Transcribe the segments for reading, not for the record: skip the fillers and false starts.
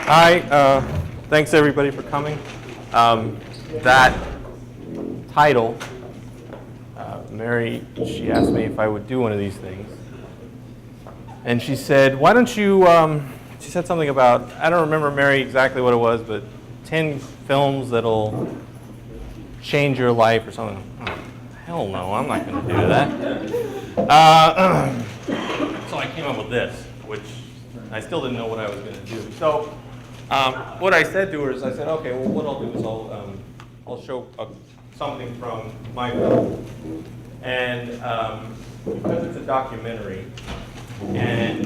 Hi, thanks everybody for coming. That title, Mary, she asked me if I would do one of these things. And she said, why don't you, she said something about, I don't remember, Mary, exactly what it was, but 10 films that'll change your life or something. Oh, hell no, I'm not going to do that. So I came up with this, which I still didn't know what I was going to do. So what I said to her is, I said, okay, well, what I'll do is I'll show something from my film. And because it's a documentary, and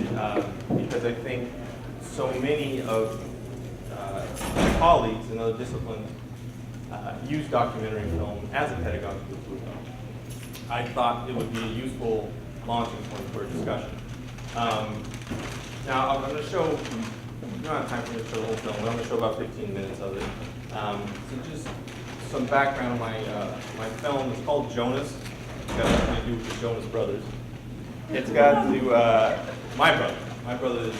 because I think so many of my colleagues in other disciplines use documentary film as a pedagogical tool, I thought it would be a useful launching point for a discussion. Now, I'm going to show, we don't have time for me to show the whole film, but I'm going to show about 15 minutes of it. So just some background on my film. It's called Jonas. It's got nothing to do with the Jonas Brothers. It's got to, my brother. My brother's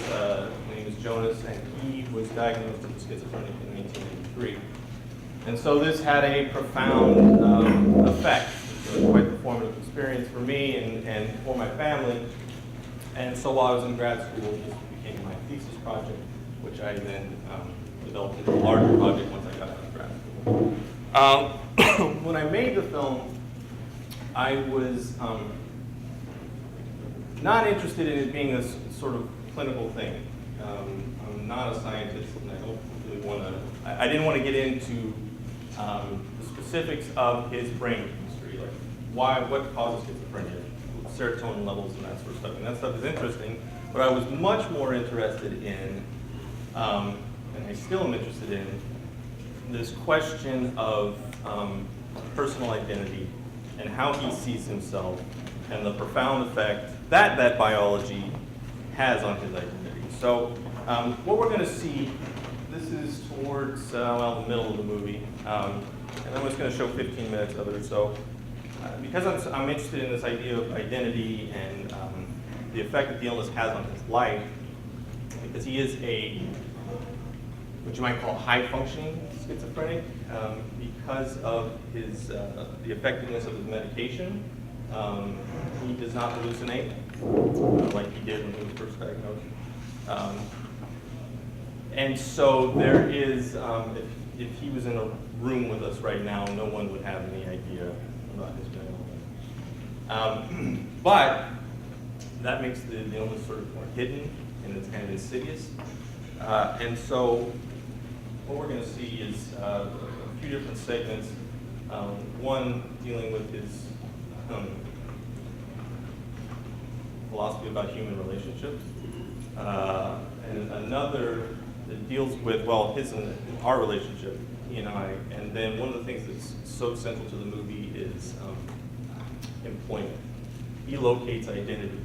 name is Jonas, and he was diagnosed with schizophrenia in 1983. And so this had a profound effect. It was quite a formative experience for me and for my family. And so while I was in grad school, this became my thesis project, which I then developed into a larger project once I got out of grad school. When I made the film, I was not interested in it being this sort of clinical thing. I'm not a scientist, and I don't really want to. I didn't want to get into the specifics of his brain chemistry, like what causes schizophrenia, serotonin levels, and that sort of stuff. And that stuff is interesting, but I was much more interested in, and I still am interested in, this question of personal identity and how he sees himself and the profound effect that biology has on his identity. So what we're going to see, this is towards the middle of the movie, and I'm just going to show 15 minutes of it or so. Because I'm interested in this idea of identity and the effect that the illness has on his life, because he is what you might call high-functioning schizophrenic, because of the effectiveness of his medication. He does not hallucinate like he did when he was first diagnosed. And so there is, if he was in a room with us right now, no one would have any idea about his mental illness. But that makes the illness sort of more hidden, and it's kind of insidious. And so what we're going to see is a few different segments. One dealing with his philosophy about human relationships, and another that deals with, well, his and our relationship, he and I. And then one of the things that's so central to the movie is employment. He locates identity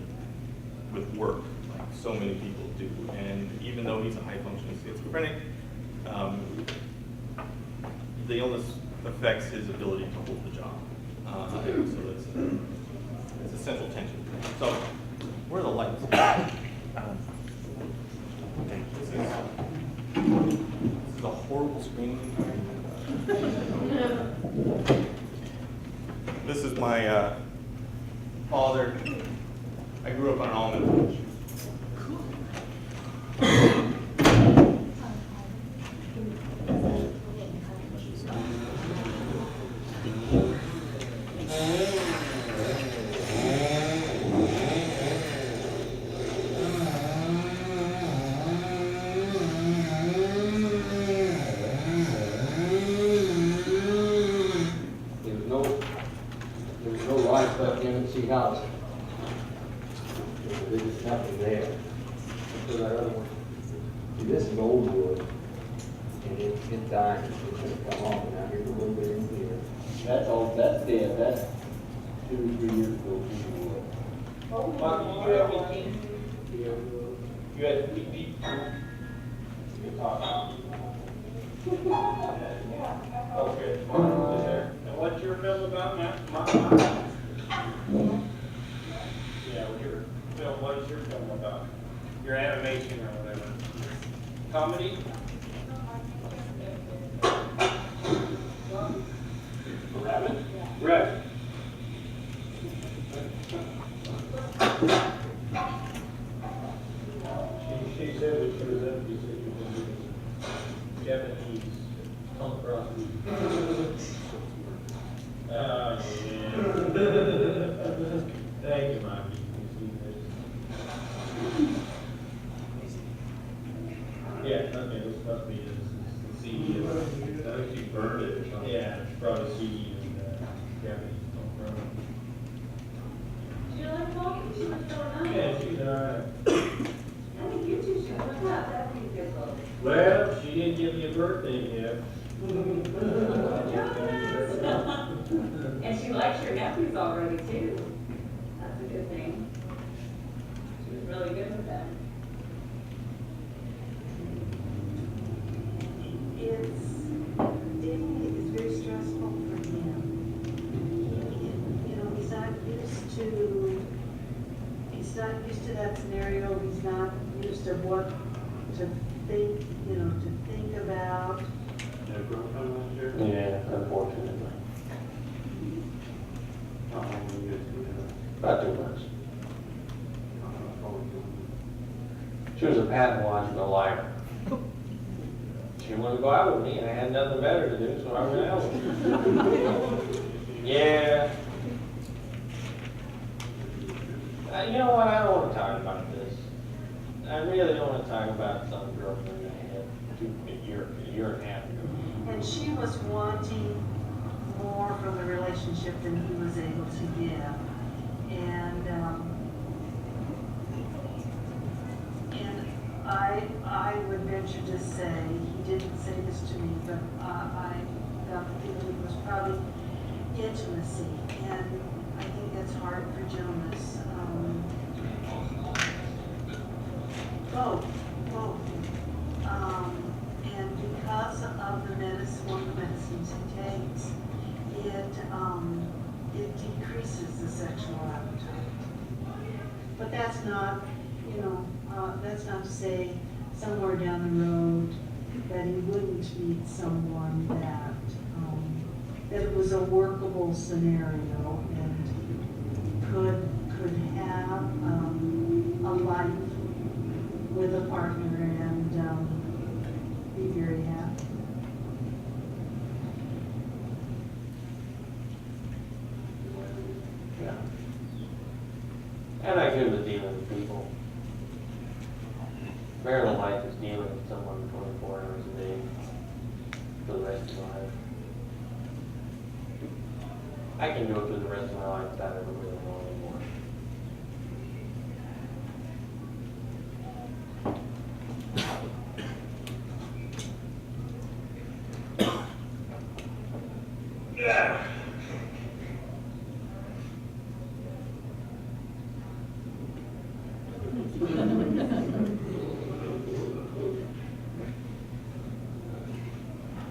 with work, like so many people do. And even though he's a high-functioning schizophrenic, the illness affects his ability to hold the job. So it's a central tension. So where are the lights? Okay, this is a horrible screen. This is my father. I grew up on an almond village. House. There's just nothing there. So that other one. See, this is old wood, and it's dying. It's going to come off, and now here's a little bit in here. That's all. That's dead. That's 2 or 3 years ago. You had 15? You had 3 feet? You talk. Okay. And what's your film about, Matt? Yeah, your film, what is your film about? Your animation or whatever. Comedy? Rabbit? Rabbit. She said when she was up, she said she was doing Japanese punk rock music. Oh, yeah. Thank you, Mommy. Yeah, okay, this must be the CD. I think she burned it or something. Yeah, she brought a CD and Japanese punk rock. Do you like walking? She was so nice. Yeah, she's alright. I think you two should look up. That'd be a good look. Well, she didn't give me a birthday gift. And she likes your nephews already too. That's a good thing. She was really good with them. It's very stressful for him. He's not used to that scenario. He's not used to what to think, to think about. Yeah, girlfriend last year? Yeah, unfortunately. How long were you guys together? About 2 months. She was a pathological liar. She wanted to go out with me, and I had nothing better to do, so I went out with her. Yeah. You know what? I don't want to talk about this. I really don't want to talk about some girlfriend I had a year and a half ago. And she was wanting more from the relationship than he was able to give. And I would venture to say, he didn't say this to me, but I got the feeling it was probably intimacy. And I think that's hard for Jonas. Both. And because of the one of the medicines he takes, it decreases the sexual appetite. But that's not, that's not to say somewhere down the road that he wouldn't meet someone that it was a workable scenario and could have a life with a partner and be very happy. Yeah. And I good with dealing with people. Marital life is dealing with someone 24 hours a day for the rest of your life. I can go through the rest of my life without ever really knowing anymore.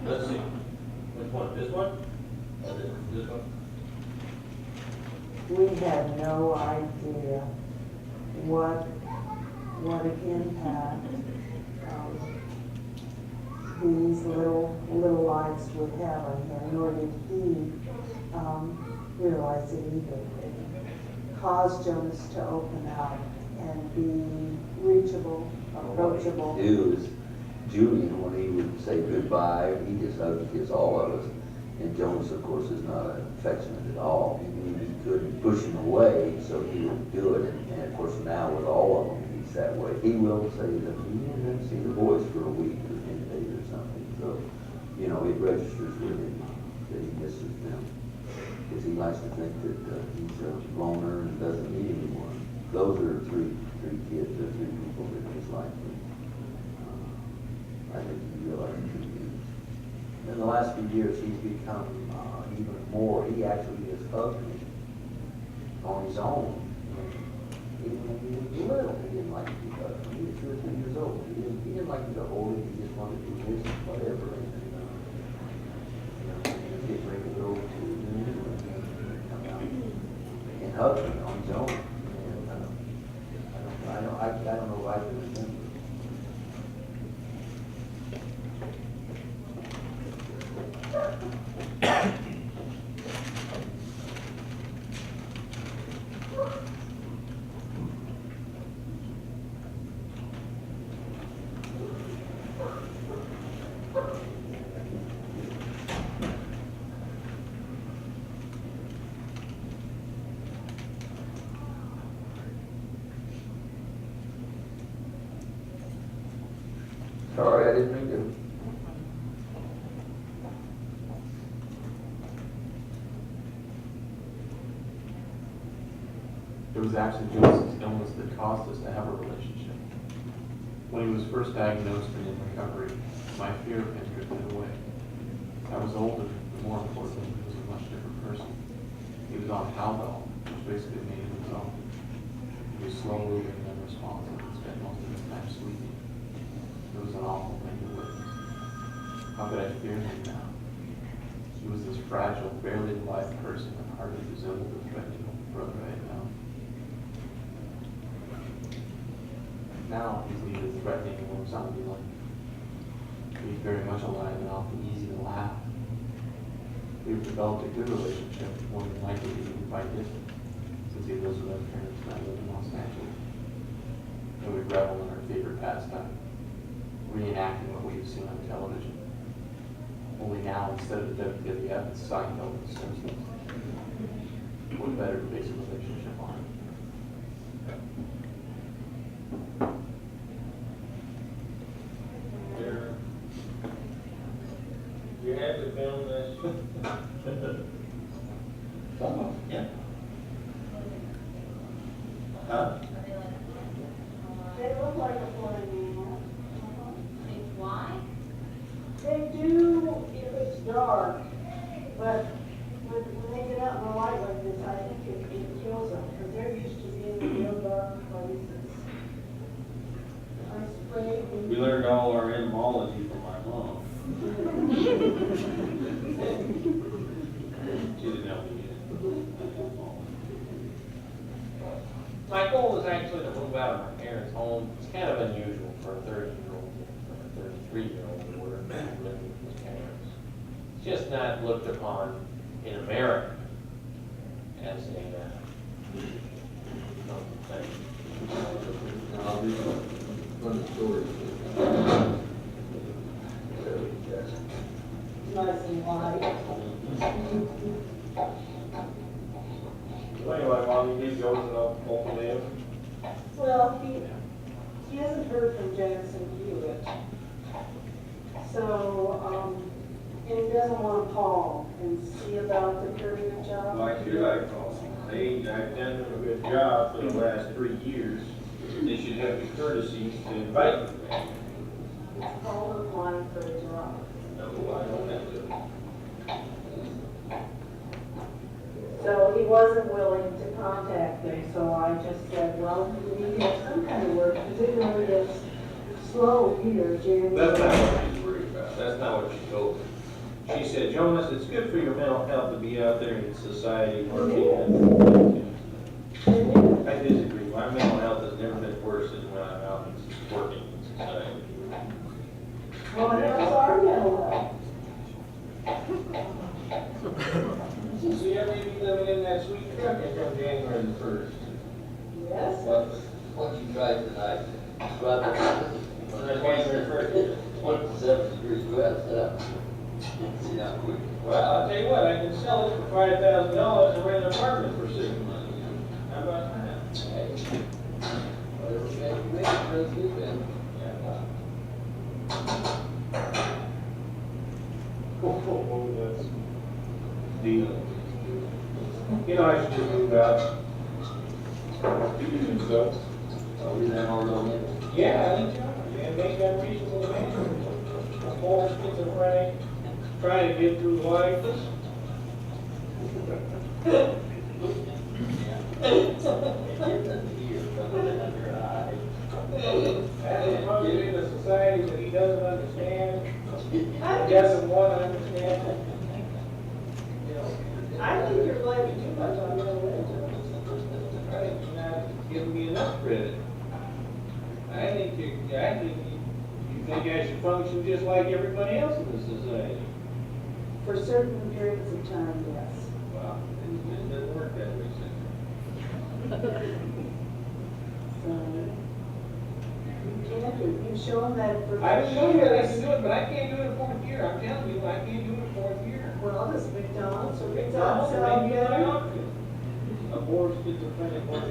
Let's see. Which one? This one? Or this one? We had no idea what an impact these little lives would have on him, nor did he realize it either. It caused Jonas to open up and be reachable, approachable. What he'd do is, Julian, when he would say goodbye, he just hugged and kissed all of us. And Jonas, of course, is not affectionate at all. He knew he couldn't push him away, so he would do it. And of course, now with all of them, he's that way. He will say that he didn't see the boys for a week or 10 days or something. So, it registers with him that he misses them. Because he likes to think that he's a loner and doesn't need anyone. Those are three kids, or three people in his life. I think he realized he used. In the last few years, he's become even more. He actually has hugged me on his own. Even when he was little, he didn't like to be hugged. When he was 2 or 3 years old, he didn't like to hold it. He just wanted to do this, whatever. And he'd bring it over to me and come out and hug me on his own. And I don't know if I can remember. Sorry, I didn't mean to. It was actually Joseph's illness that caused us to have a relationship. When he was first diagnosed and in recovery, my fear of him drifted away. I was older, but more importantly, he was a much different person. He was on Haldol, which basically made him his own. He was slow-moving and unresponsive and spent most of his time sleeping. It was an awful thing to witness. How could I fear him now? He was this fragile, barely alive person that hardly resembled the threatening old brother I had known. Now he's neither threatening nor zombie-like. He's very much alive and often easy to laugh. We've developed a good relationship, more than likely even by distance, since he lives with our parents and I live in Los Angeles. And we revel in our favorite pastime, reenacting what we've seen on television. Only now, instead of WWF, it's Seinfeld and Simpsons. What better to base a relationship on? You have to film this. Some of them. Yeah. Huh? They look like a fly man. Why? They do if it's dark, but when they get out in the light like this, I think it kills them, because they're used to being in real dark places. I sprayed them. We learned all our etymology from my mom. She didn't help me get my goal is actually to move out of my parents' home. It's kind of unusual for a 30-year-old or a 33-year-old to work and live with his parents. It's just not looked upon in America as a thing. I'll be fun story. Nice and light. Well, anyway, while you get going up, hopefully, Well, he hasn't heard from Jackson Hewitt. So, and he doesn't want to call and see about the courier job. why should I call them? I've done a good job for the last 3 years. They should have the courtesy to invite me back. It's called applying for a job. No, I don't have to. So he wasn't willing to contact me, so I just said, well, we need to have some kind of work, because it really is slow here, January. That's not what she's worried about. That's not what she told me. She said, Jonas, it's good for your mental health to be out there in society working. I disagree. My mental health has never been worse than when I'm out and working in society. Well, that's our mental health. So you ever be living in that sweet truck until January the 1st? Yes? What you drive tonight? Driving January 1st. 27 degrees west, see how quick. Well, I'll tell you what, I can sell it for $5,000 and rent an apartment for 6 months. How about that? Hey, whatever you make, feels good then. That's deal. You know, I should just move out. So, Are we that hard on it? yeah, I think so. And make that reasonable demand. I'm poor, schizophrenic, trying to get through life. And probably in a society that he doesn't understand, doesn't want to understand. I think you're blaming too much on your religion. I think you're not giving me enough credit. I think you think I should function just like everybody else in the society. For certain periods of time, yes. Well, it doesn't work that way, Senator. So, you can't do, you've shown that for. I've shown you that I can do it, but I can't do it in 4th year. I'm telling you, I can't do it in 4th year. Well, this McDonald's or McDonald's, McDonald's, maybe my better. outfit. A board schizophrenic one.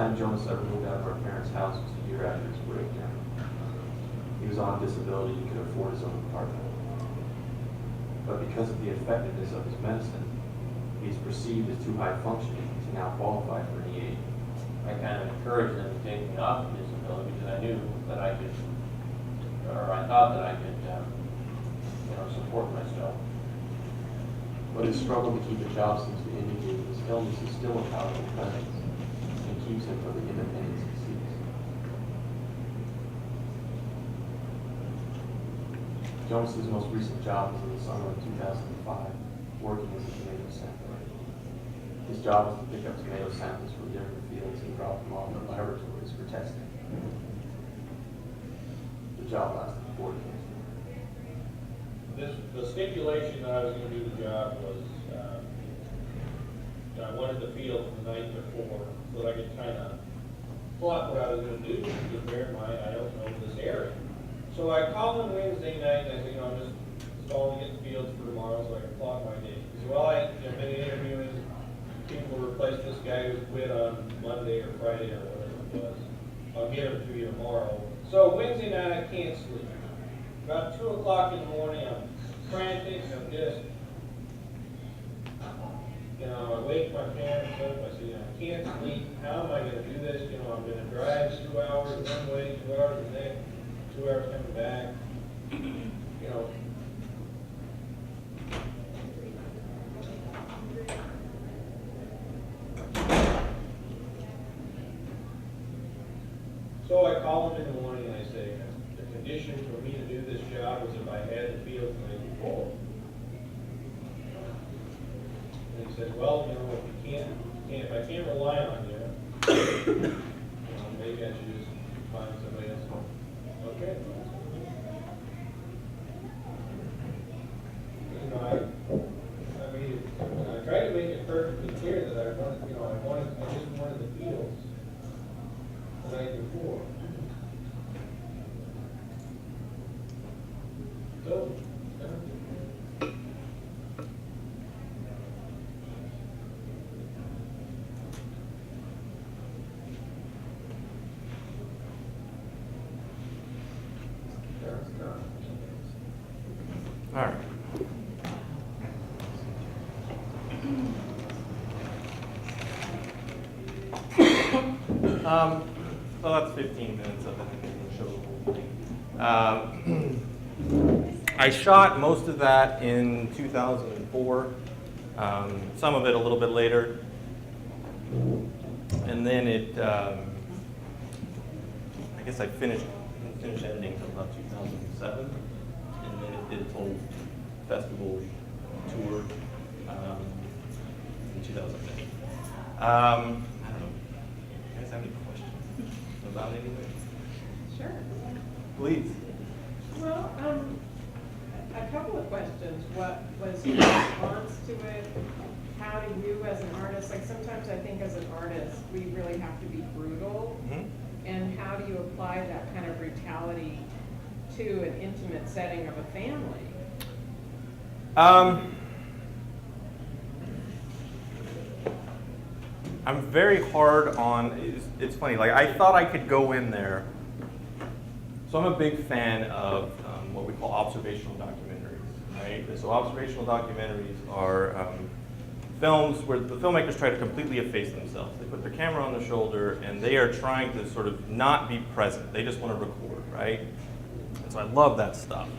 time Jonas ever moved out of our parents' house was a year after his breakdown. He was on disability and could afford his own apartment. But because of the effectiveness of his medicine, he's perceived as too high functioning to now qualify for an EA. I kind of encouraged them to take me off of disability because I knew that I could, or I thought that I could, support myself. But his struggle to keep a job seems to indicate that his illness is still a powerful presence and keeps him from the independence he seeks. Jonas's most recent job was in the summer of 2005, working as a tomato sampler. His job was to pick up tomato samples from different fields and drop them off in laboratories for testing. The job lasted 4 days. The stipulation that I was gonna do the job was, I wanted the field from the night before, so that I could kind of plot what I was gonna do, because bear in mind, I don't know this area. So I called him Wednesday night, and I said, I'm just stalling to get the fields for tomorrow, so I can plot my day. He said, well, I've been interviewing people to replace this guy who quit on Monday or Friday or whatever it was. I'll get him to you tomorrow. So Wednesday night, I can't sleep. About 2 o'clock in the morning, I'm frantic, I'm just, I wake my parents up, I say, I can't sleep, how am I gonna do this? I'm gonna drive 2 hours one way, 2 hours the next, 2 hours coming back, So I call him in the morning and I say, the condition for me to do this job was if I had the field the night before. And he said, well, if I can't rely on you, maybe I should just find somebody else. Okay. I tried to make it perfectly clear that I just wanted the fields the night before. So, All right. So that's 15 minutes of it. Show the whole thing. I shot most of that in 2004, some of it a little bit later. And then I guess I finished ending until about 2007. And then it did a whole festival tour in 2008. I don't know. You guys have any questions about anything? Sure. Please. Well, a couple of questions. What was your response to it? How do you, as an artist, like sometimes I think as an artist, we really have to be brutal. Mm-hmm. And how do you apply that kind of brutality to an intimate setting of a family? I'm very hard on, it's funny, like I thought I could go in there. So I'm a big fan of what we call observational documentaries, right? So observational documentaries are films where the filmmakers try to completely efface themselves. They put their camera on their shoulder and they are trying to sort of not be present. They just want to record, right? And so I love that stuff.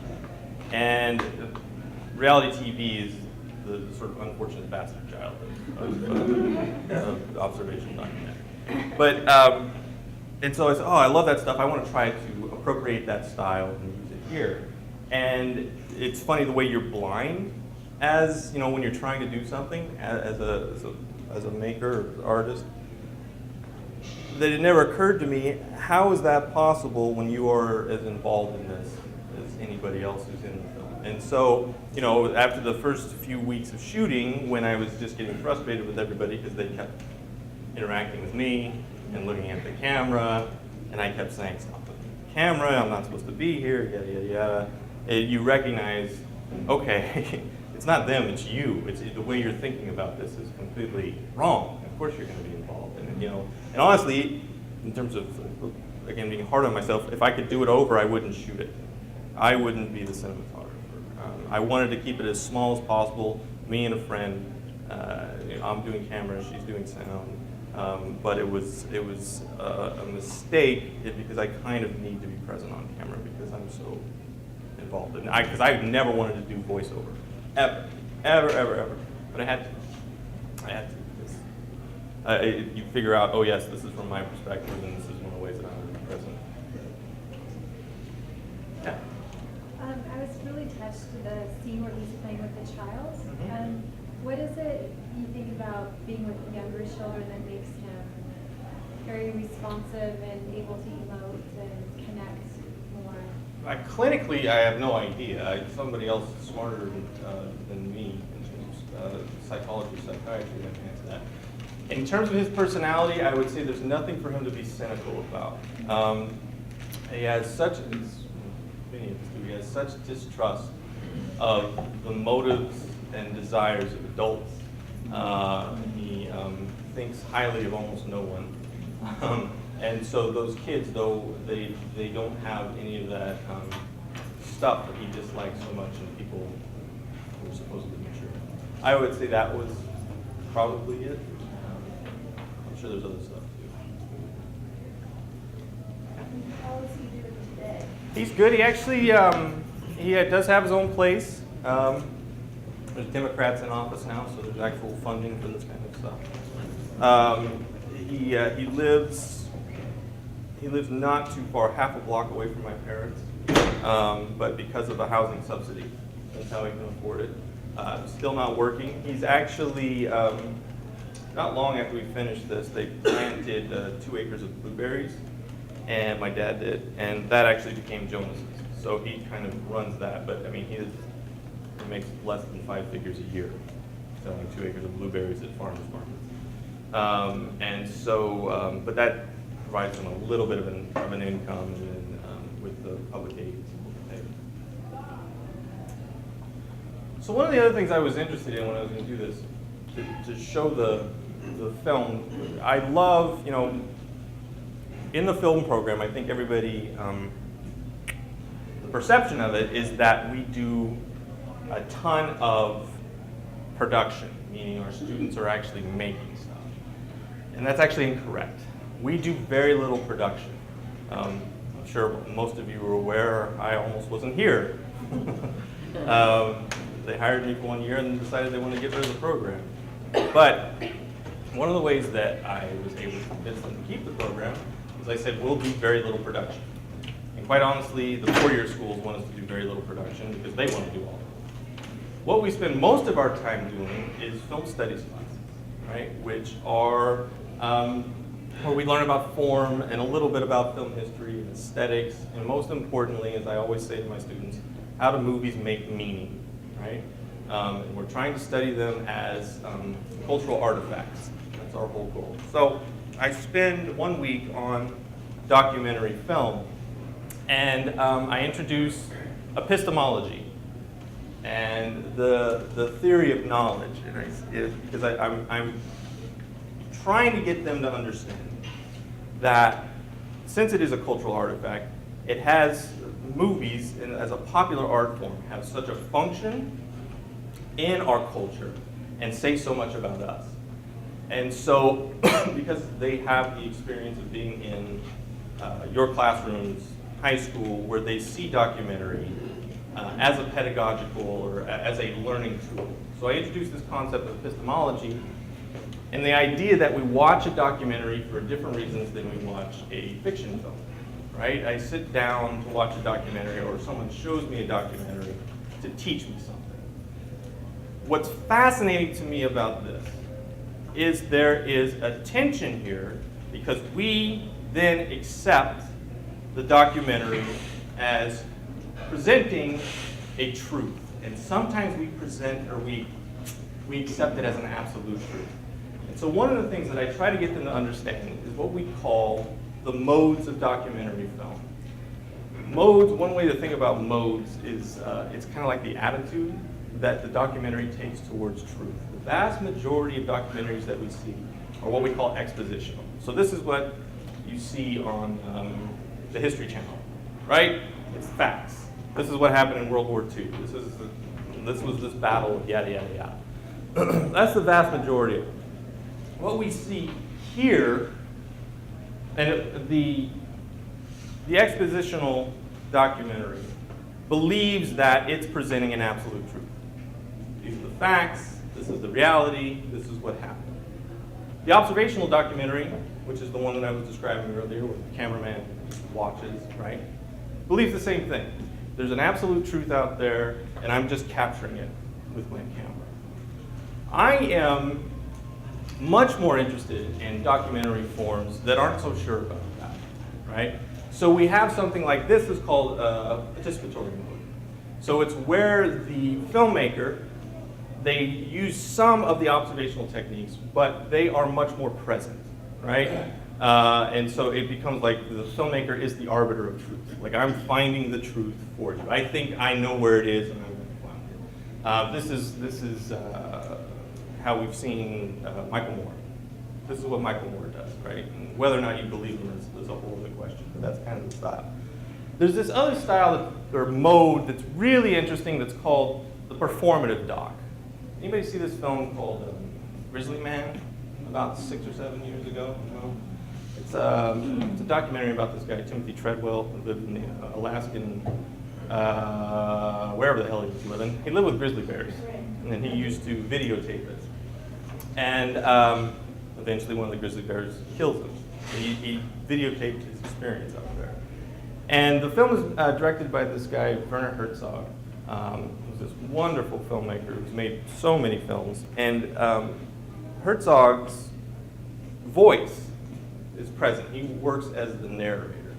And reality TV is the sort of unfortunate bastard child of observational documentary. But, and so I said, oh, I love that stuff. I want to try to appropriate that style and use it here. And it's funny the way you're blind as, when you're trying to do something as a maker or artist, that it never occurred to me, how is that possible when you are as involved in this as anybody else who's in the film? And so, after the first few weeks of shooting, when I was just getting frustrated with everybody because they kept interacting with me and looking at the camera, and I kept saying, stop looking at the camera, I'm not supposed to be here, yada, yada, yada. You recognize, okay, it's not them, it's you. It's the way you're thinking about this is completely wrong. Of course you're going to be involved in it. you know. And honestly, in terms of, again, being hard on myself, if I could do it over, I wouldn't shoot it. I wouldn't be the cinematographer. I wanted to keep it as small as possible, me and a friend. I'm doing camera, she's doing sound. But it was a mistake because I kind of need to be present on camera because I'm so involved. And because I never wanted to do voiceover, ever. But I had to. Because you figure out, oh yes, this is from my perspective, and this is one of the ways that I'm going to be present. Yeah. I was really touched with the scene where he's playing with the child. Mhm. What is it you think about being with younger children that makes him very responsive and able to emote and connect more? Clinically, I have no idea. Somebody else smarter than me in terms of psychology, psychiatry, that can answer that. In terms of his personality, I would say there's nothing for him to be cynical about. He has such distrust of the motives and desires of adults. He thinks highly of almost no one. And so those kids, though, they don't have any of that stuff that he dislikes so much in people who are supposedly mature. I would say that was probably it. I'm sure there's other stuff too. How is he doing today? He's good. He actually does have his own place. There's Democrats in office now, so there's actual funding for this kind of stuff. He lives not too far, half a block away from my parents, but because of a housing subsidy, that's how he can afford it. Still not working. He's actually, not long after we finished this, they planted 2 acres of blueberries, and my dad did, and that actually became Jonas's. So he kind of runs that, but I mean, he makes less than 5 figures a year selling 2 acres of blueberries at farmers markets. And so, but that provides him a little bit of an income and, with the public aid. So one of the other things I was interested in when I was going to do this, to show the film, I love, you know, in the film program, I think everybody, the perception of it is that we do a ton of production, meaning our students are actually making stuff. And that's actually incorrect. We do very little production. I'm sure most of you are aware, I almost wasn't here. They hired me for 1 year and decided they wanted to get rid of the program. But one of the ways that I was able to convince them to keep the program is I said, we'll do very little production. And quite honestly, the 4-year schools want us to do very little production because they want to do all of it. What we spend most of our time doing is film studies classes, right? Which are where we learn about form and a little bit about film history and aesthetics, and most importantly, as I always say to my students, how do movies make meaning, right? And we're trying to study them as cultural artifacts. That's our whole goal. So I spend 1 week on documentary film, and I introduce epistemology and the theory of knowledge, because I'm trying to get them to understand that since it is a cultural artifact, it has movies as a popular art form have such a function in our culture and say so much about us. And so, because they have the experience of being in your classrooms, high school, where they see documentary as a pedagogical or as a learning tool. So I introduced this concept of epistemology and the idea that we watch a documentary for different reasons than we watch a fiction film, right? I sit down to watch a documentary or someone shows me a documentary to teach me something. What's fascinating to me about this is there is a tension here because we then accept the documentary as presenting a truth. And sometimes we present or we accept it as an absolute truth. And so one of the things that I try to get them to understand is what we call the modes of documentary film. Modes, one way to think about modes is it's kind of like the attitude that the documentary takes towards truth. The vast majority of documentaries that we see or what we call expositional. So this is what you see on the History Channel, right? It's facts. This is what happened in World War II. This was this battle, yada, yada, yada. That's the vast majority of it. What we see here, and the expositional documentary believes that it's presenting an absolute truth. These are the facts, this is the reality, this is what happened. The observational documentary, which is the one that I was describing earlier, where the cameraman watches, right, believes the same thing. There's an absolute truth out there, and I'm just capturing it with my camera. I am much more interested in documentary forms that aren't so sure about that, right? So we have something like this is called participatory mode. So it's where the filmmaker, they use some of the observational techniques, but they are much more present, right? And so it becomes like the filmmaker is the arbiter of truth. Like, I'm finding the truth for you. I think I know where it is, and I'm going to find it. This is how we've seen Michael Moore. This is what Michael Moore does, right? And whether or not you believe him is a whole other question, but that's kind of the style. There's this other style or mode that's really interesting that's called the performative doc. Anybody see this film called Grizzly Man about 6 or 7 years ago? No? It's a documentary about this guy, Timothy Treadwell, who lived in the Alaskan, wherever the hell he was living. He lived with grizzly bears, and then he used to videotape it. And eventually one of the grizzly bears kills him. He videotaped his experience out there. And the film is directed by this guy, Werner Herzog, who's this wonderful filmmaker who's made so many films. And Herzog's voice is present. He works as the narrator.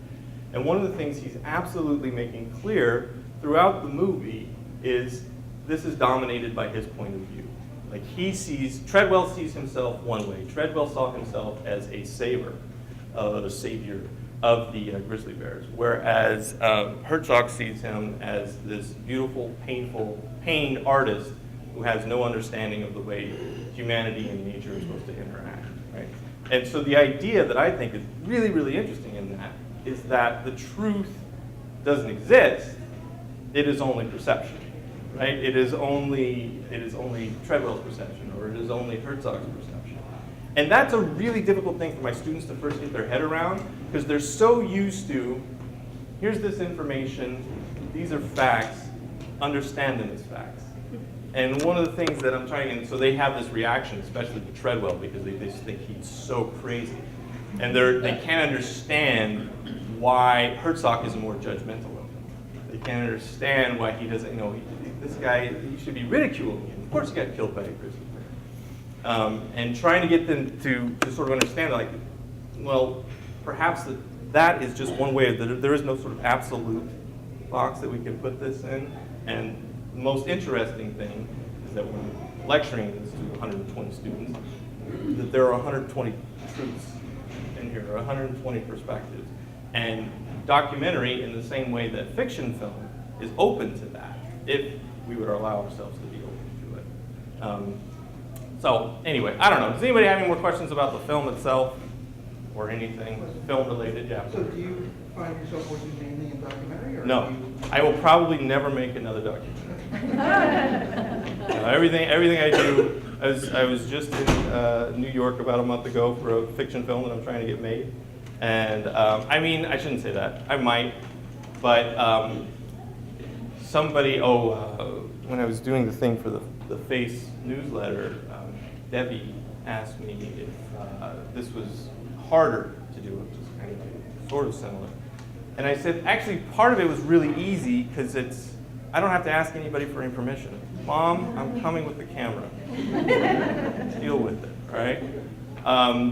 And one of the things he's absolutely making clear throughout the movie is this is dominated by his point of view. Like, Treadwell sees himself one way. Treadwell saw himself as a savior of the grizzly bears, whereas Herzog sees him as this beautiful, pained artist who has no understanding of the way humanity and nature are supposed to interact, right? And so the idea that I think is really, really interesting in that is that the truth doesn't exist, it is only perception. Right? It is only Treadwell's perception, or it is only Herzog's perception. And that's a really difficult thing for my students to first get their head around, because they're so used to, here's this information, these are facts, understand them as facts. And one of the things that I'm trying, and so they have this reaction, especially to Treadwell, because they just think he's so crazy. And they can't understand why Herzog is more judgmental of him. They can't understand why he doesn't, this guy, he should be ridiculing him. Of course he got killed by a grizzly bear. And trying to get them to sort of understand, like, well, perhaps that is just one way. There is no sort of absolute box that we can put this in. And the most interesting thing is that when lecturing this to 120 students, that there are 120 truths in here, 120 perspectives. And documentary, in the same way that fiction film is open to that, if we would allow ourselves to be open to it. So anyway, I don't know. Does anybody have any more questions about the film itself or anything film related? Yeah. So do you find yourself working mainly in documentary? Or No, do you... I will probably never make another documentary. Everything I do, I was just in New York about a month ago for a fiction film that I'm trying to get made. And I mean, I shouldn't say that. I might, but when I was doing the thing for the Face newsletter, Debbie asked me if this was harder to do, which is kind of sort of similar. And I said, actually, part of it was really easy because I don't have to ask anybody for any permission. Mom, I'm coming with the camera. Deal with it, all right?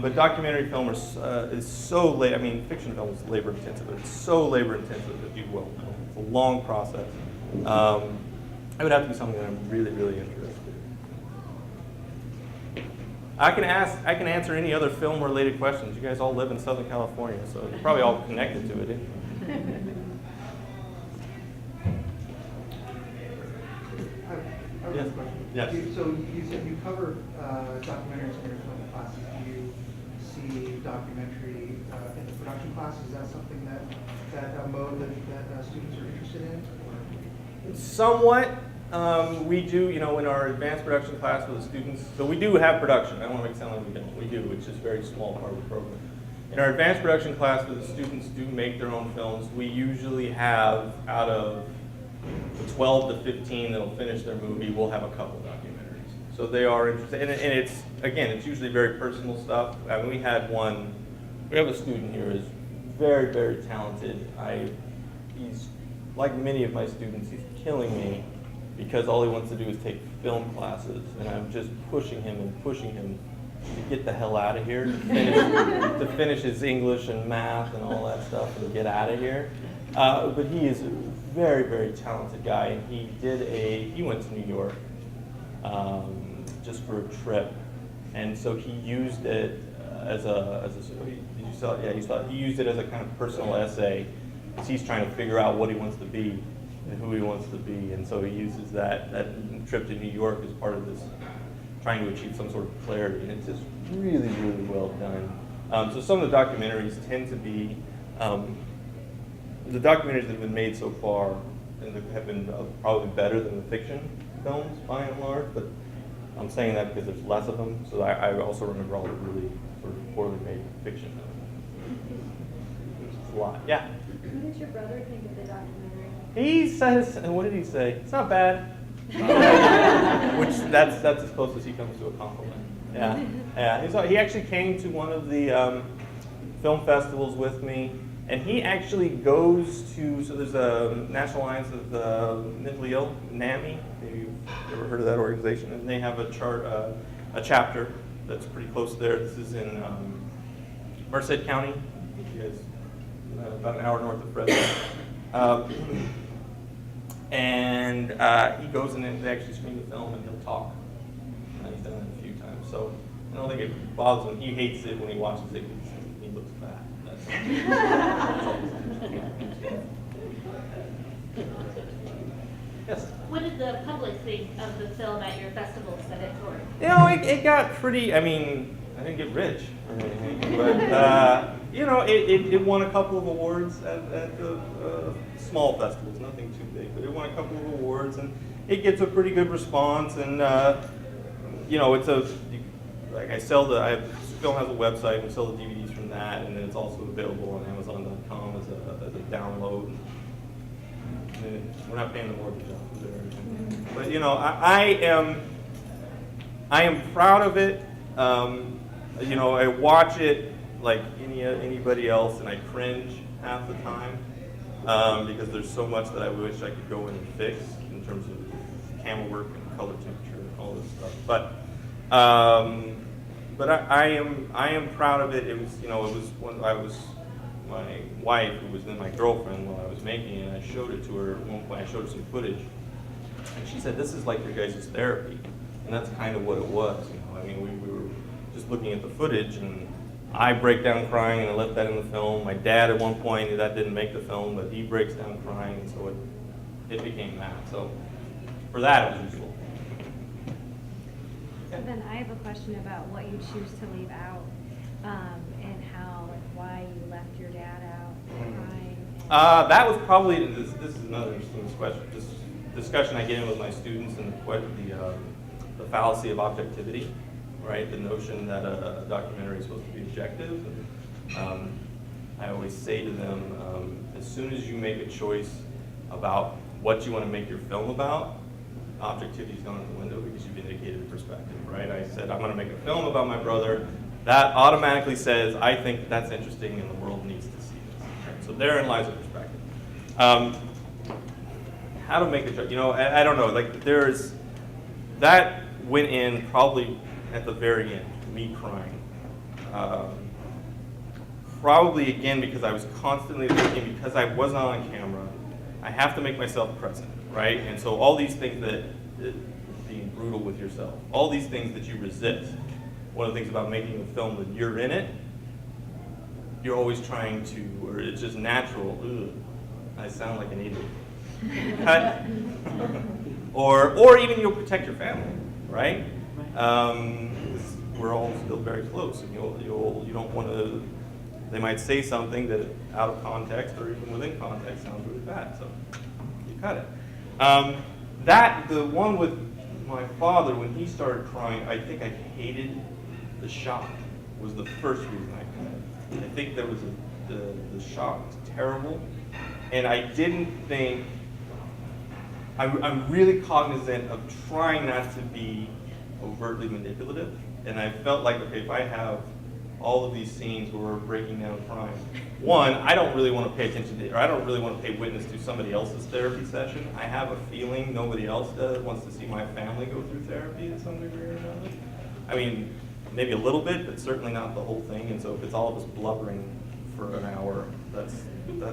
But documentary film is so fiction film is labor intensive, but it's so labor intensive that you will. It's a long process. It would have to be something that I'm really, really interested in. I can answer any other film related questions. You guys all live in Southern California, so you're probably all connected to it. Yes. question. Yes. So you said you cover documentaries in your film classes. Do you see documentary in the production class? Is that something that a mode that students are interested in? Or? Somewhat. We do, in our advanced production class for the students, so we do have production. I don't want to make it sound like we don't. We do. It's just a very small part of the program. In our advanced production class where the students do make their own films, we usually have, out of the 12 to 15 that'll finish their movie, we'll have a couple documentaries. So they are interested, and it's, again, it's usually very personal stuff. I mean, we have a student here who's very, very talented. He's, like many of my students, he's killing me because all he wants to do is take film classes, and I'm just pushing him to get the hell out of here, to finish his English and math and all that stuff and get out of here. But he is a very, very talented guy, and he went to New York just for a trip, and so he used it he used it as a kind of personal essay. He's trying to figure out what he wants to be and who he wants to be, and so he uses that trip to New York as part of this, trying to achieve some sort of clarity, and it's just really, really well done. So some of the documentaries tend to be, the documentaries that have been made so far have been probably better than the fiction films by and large, but I'm saying that because there's less of them, so I also remember all the really sort of poorly made fiction films. It's a lot. Yeah? What did your brother think of the documentary? He says, and what did he say? It's not bad. Which that's as close as he comes to a compliment. Yeah. He actually came to one of the film festivals with me, and he actually goes to. So there's a National Alliance of the Mentally Ill, NAMI. Maybe you've ever heard of that organization? And they have a chapter that's pretty close there. This is in Merced County. You guys, about an hour north of Fresno. And he goes and they actually screen the film and he'll talk. He's done that a few times. So I don't think it bothers him. He hates it when he watches it because he looks bad. Yes? What did the public think of the film at your festivals that it toured? It got pretty, I didn't get rich or anything, but, it won a couple of awards at the small festivals, nothing too big, but it won a couple of awards, and it gets a pretty good response, and, film has a website, and we sell the DVDs from that, and then it's also available on Amazon.com as a download. And we're not paying the mortgage off of it. But, I am proud of it. I watch it like anybody else, and I cringe half the time because there's so much that I wish I could go in and fix in terms of camera work and color temperature and all this stuff. But I am proud of it. It was when I was my wife, who was then my girlfriend while I was making it, and I showed it to her at one point. I showed her some footage, and she said, "This is like your guys' therapy," and that's kind of what it was. We were just looking at the footage, and I break down crying, and I left that in the film. My dad, at one point, that didn't make the film, but he breaks down crying, and so it became that. So for that, it was useful. So then I have a question about what you choose to leave out, and why you left your dad out crying. That was probably, this is another interesting discussion I get in with my students, and the fallacy of objectivity, right? The notion that a documentary is supposed to be objective. And, I always say to them, as soon as you make a choice about what you want to make your film about, objectivity's gone out the window because you've indicated a perspective, right? I said, I'm going to make a film about my brother. That automatically says, I think that's interesting and the world needs to see this. Right? So therein lies a perspective. How to make a joke? I don't know. That went in probably at the very end, me crying. Probably again because I was constantly thinking, because I wasn't on camera, I have to make myself present, right? And so all these things being brutal with yourself, all these things that you resist. One of the things about making a film that you're in it, you're always trying to, or it's just natural. Ugh, I sound like an idiot. Cut. or even you'll protect your family, right? 'Cause we're all still very close, and you don't want to. They might say something that, out of context or even within context, sounds really bad. So you cut it. The one with my father, when he started crying, I think I hated the shot. Was the first reason I cut it. I think there was the shot was terrible, and I didn't think. I'm really cognizant of trying not to be overtly manipulative, and I felt like, okay, if I have all of these scenes where we're breaking down crime, one, I don't really want to pay attention to, or I don't really want to pay witness to somebody else's therapy session. I have a feeling nobody else wants to see my family go through therapy to some degree or another. I mean, maybe a little bit, but certainly not the whole thing. And so if it's all of us blubbering for an hour, that's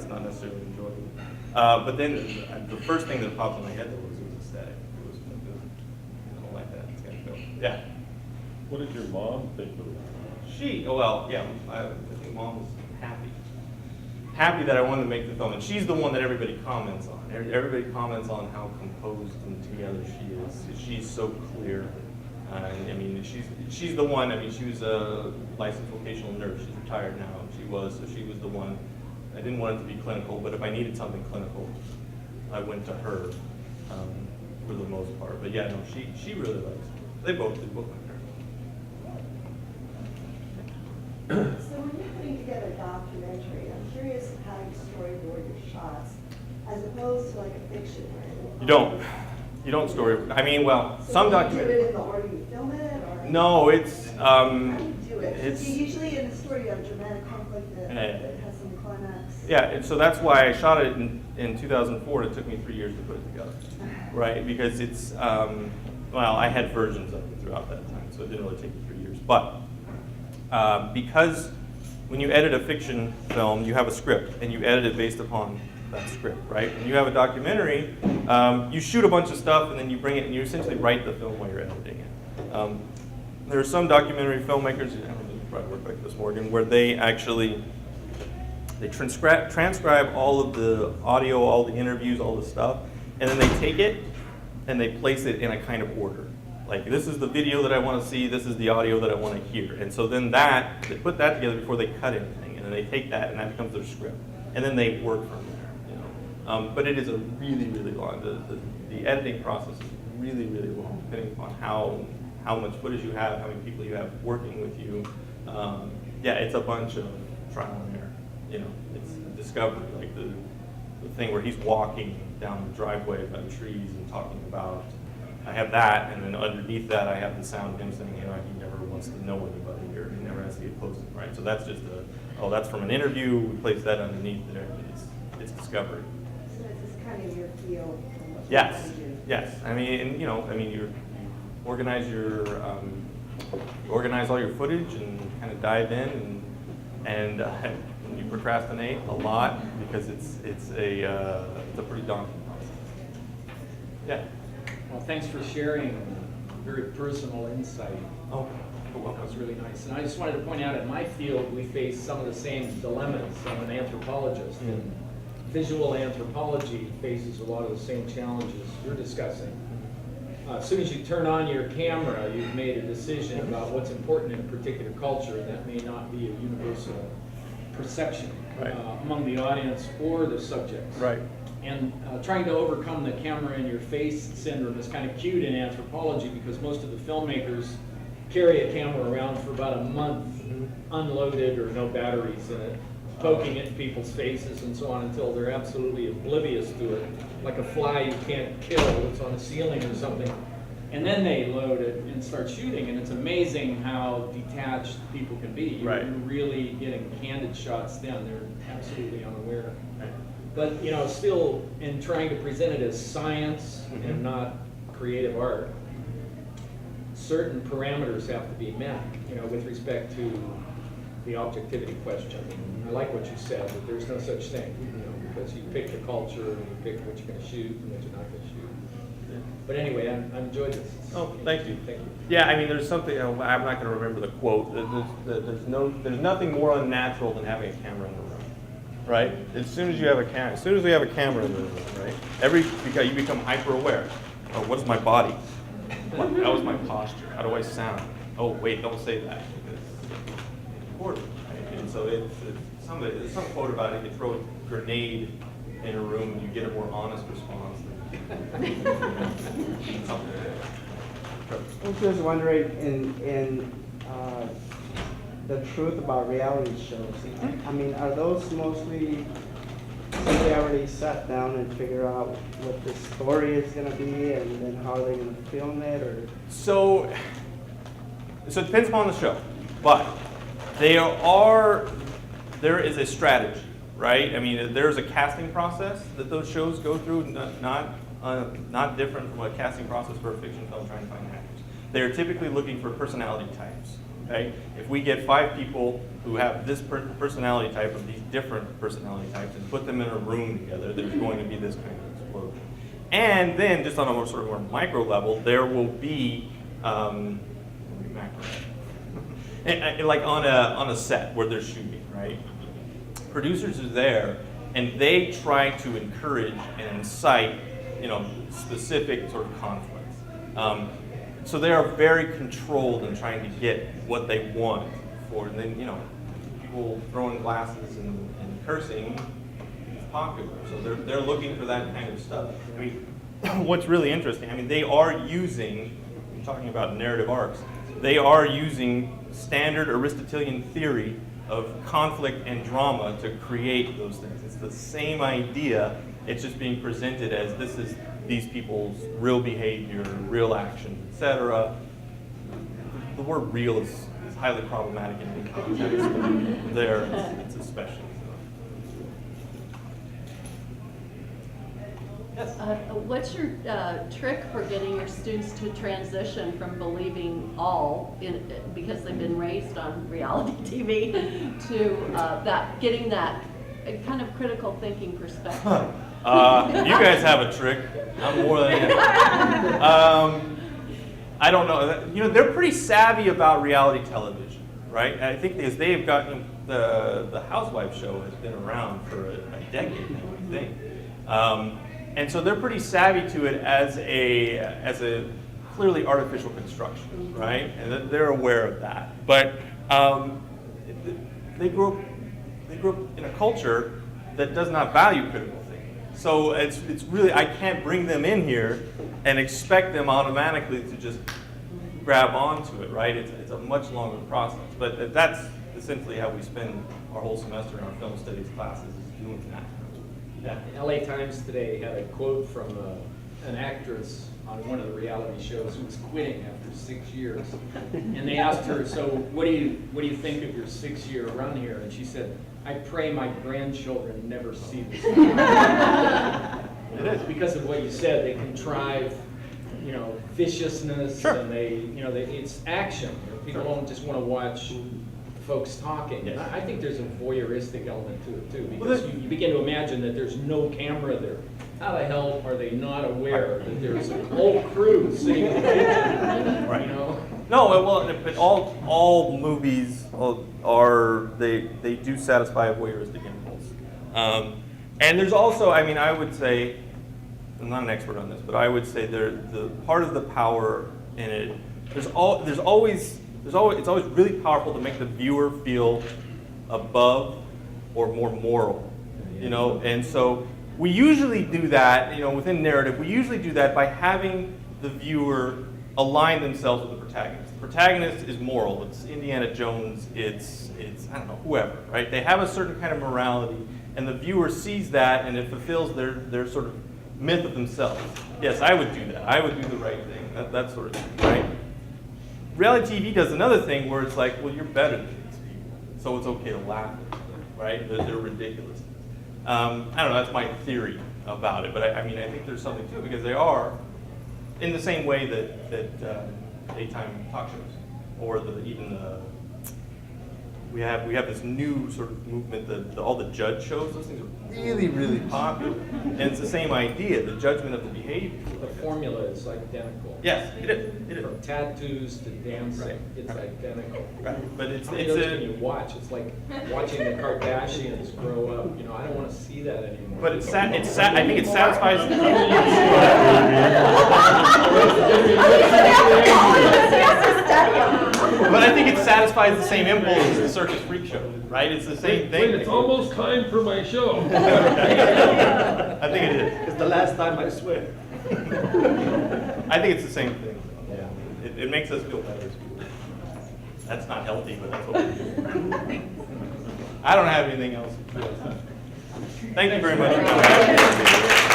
not necessarily enjoyable. But then the first thing that popped in my head though was it was aesthetic. It was I don't like that. It's gotta go. Yeah. What did your mom think of it? I think Mom was happy that I wanted to make the film, and she's the one that everybody comments on. Everybody comments on how composed and together she is. She's so clear. I mean, she's the one. I mean, she was a licensed vocational nurse. She's retired now. She was the one. I didn't want it to be clinical, but if I needed something clinical, I went to her for the most part. But yeah, no, she really likes it. They both like her. So when you're putting together a documentary, I'm curious how you storyboard your shots, as opposed to like a fiction where You don't story. I mean, well, so some do you documentaries. do it in the order you film it, or? No, it's How do you do it? it's See, usually in a story you have dramatic conflict that has some climax. yeah. And so that's why I shot it in 2004. And it took me 3 years to put it together, right? Because it's well, I had versions of it throughout that time, so it didn't really take me 3 years. But because when you edit a fiction film, you have a script and you edit it based upon that script, right? When you have a documentary, you shoot a bunch of stuff and then you bring it and you essentially write the film while you're editing it. There are some documentary filmmakers, I don't know, you probably work like this, Morgan, where they actually transcribe all of the audio, all the interviews, all the stuff, and then they take it and they place it in a kind of order. Like, this is the video that I want to see, this is the audio that I want to hear. And so then they put that together before they cut anything, and then they take that and that becomes their script. And then they work from there, you know. But it is a really, really long, the editing process is really, really long, depending upon how much footage you have, how many people you have working with you. Yeah, it's a bunch of trial and error, you know. It's a discovery, like the thing where he's walking down the driveway by the trees and talking about, I have that, and then underneath that I have the sound of him saying, you know, he never wants to know anybody, or he never has to get close to him, right? So that's just that's from an interview, we place that underneath there, it's discovery. So this is kind of your feel from what Yes, you do. yes. I mean, you know, you organize organize all your footage and kind of dive in, and you procrastinate a lot because it's a pretty daunting process. Yeah. Well, thanks for sharing a very personal insight. Oh, that was really nice. And I just wanted to point out, in my field, we face some of the same dilemmas. I'm an anthropologist, and visual anthropology faces a lot of the same challenges you're discussing. As soon as you turn on your camera, you've made a decision about what's important in a particular culture, and that may not be a universal perception among the audience or the subjects. Right. And trying to overcome the camera in your face syndrome is kind of cute in anthropology, because most of the filmmakers carry a camera around for about a month, unloaded or no batteries in it, poking it in people's faces and so on until they're absolutely oblivious to it, like a fly you can't kill that's on a ceiling or something. And then they load it and start shooting, and it's amazing how detached people can be. You're really getting candid shots then. They're absolutely unaware. But, you know, still in trying to present it as science and not creative art, certain parameters have to be met, you know, with respect to the objectivity question. I like what you said, that there's no such thing, you know, because you pick the culture and you pick what you're going to shoot and what you're not going to shoot. But anyway, I enjoyed this. Oh, thank you. Thank you. Yeah, I mean, there's something, I'm not going to remember the quote. There's nothing more unnatural than having a camera in the room, right? As soon as we have a camera in the room, right? You become hyper aware. Oh, what is my body? How is my posture? How do I sound? Oh, wait, don't say that because it's important. Right? And so there's some quote about it. You throw a grenade in a room and you get a more honest response. Something like that. I was just wondering, in the truth about reality shows, I mean, are those mostly somebody already sat down and figure out what the story is going to be, and then how are they going to film it, or? So it depends upon the show, but there is a strategy, right? I mean, there's a casting process that those shows go through, not different from a casting process for a fiction film trying to find actors. They're typically looking for personality types, okay? If we get 5 people who have this personality type or these different personality types and put them in a room together, there's going to be this kind of explosion. And then, just on a more micro level, there will be like on a set where they're shooting, right? Producers are there, and they try to encourage and incite, specific sort of conflicts. So they are very controlled in trying to get what they want for, and then, people throwing glasses and cursing is popular. So they're looking for that kind of stuff. I mean, what's really interesting, I mean, they are using, I'm talking about narrative arcs, they are using standard Aristotelian theory of conflict and drama to create those things. It's the same idea, it's just being presented as this is these people's real behavior, real action, etc. The word real is highly problematic in the context, but there it's especially so. What's your trick for getting your students to transition from believing all, because they've been raised on reality TV, to getting that kind of critical thinking perspective? You guys have a trick. I'm more than I don't know. They're pretty savvy about reality television, right? And I think because they've gotten the Housewives show has been around for a decade now, I think. And so they're pretty savvy to it as a clearly artificial construction, right? And they're aware of that. But they grew up in a culture that does not value critical thinking. So it's really, I can't bring them in here and expect them automatically to just grab onto it, right? It's a much longer process. But that's essentially how we spend our whole semester in our film studies classes, is doing that. Yeah. LA Times today had a quote from an actress on one of the reality shows who was quitting after 6 years. And they asked her, so what do you think of your 6-year run here? And she said, I pray my grandchildren never see this. It is because of what you said. They contrive, viciousness, sure. And it's action. People don't just want to watch folks talking. Yes. I think there's a voyeuristic element to it too, because you begin to imagine that there's no camera there. How the hell are they not aware that there's a whole crew sitting in the kitchen? Right. No, well, but all movies they do satisfy a voyeuristic impulse. And there's also, I would say, I'm not an expert on this, but I would say the part of the power in it. It's always really powerful to make the viewer feel above or more moral, And so we usually do that, within narrative. We usually do that by having the viewer align themselves with the protagonist. The protagonist is moral. It's Indiana Jones. It's I don't know, whoever, right? They have a certain kind of morality, and the viewer sees that, and it fulfills their sort of myth of themselves. Yes, I would do that. I would do the right thing. That sort of thing, right? Reality TV does another thing where it's like, well, you're better than these people, so it's okay to laugh at them, right? They're ridiculous. I don't know, that's my theory about it, but I think there's something to it, because they are, in the same way that daytime talk shows, or we have this new sort of movement, all the judge shows, those things are really, really popular. And it's the same idea, the judgment of the behavior. The formula is identical. Yes, it is. From tattoos to dancing, right. It's identical. Right. But it's when you watch, it's like watching the Kardashians grow up. I don't want to see that anymore. But I think it satisfies. has the same impulse as the Circus Freak Show, right? It's the same thing. Wait, it's almost time for my show. I think it is. It's the last time, I swear. I think it's the same thing. It makes us feel better. That's not healthy, but that's what we do. I don't have anything else. Thank you very much.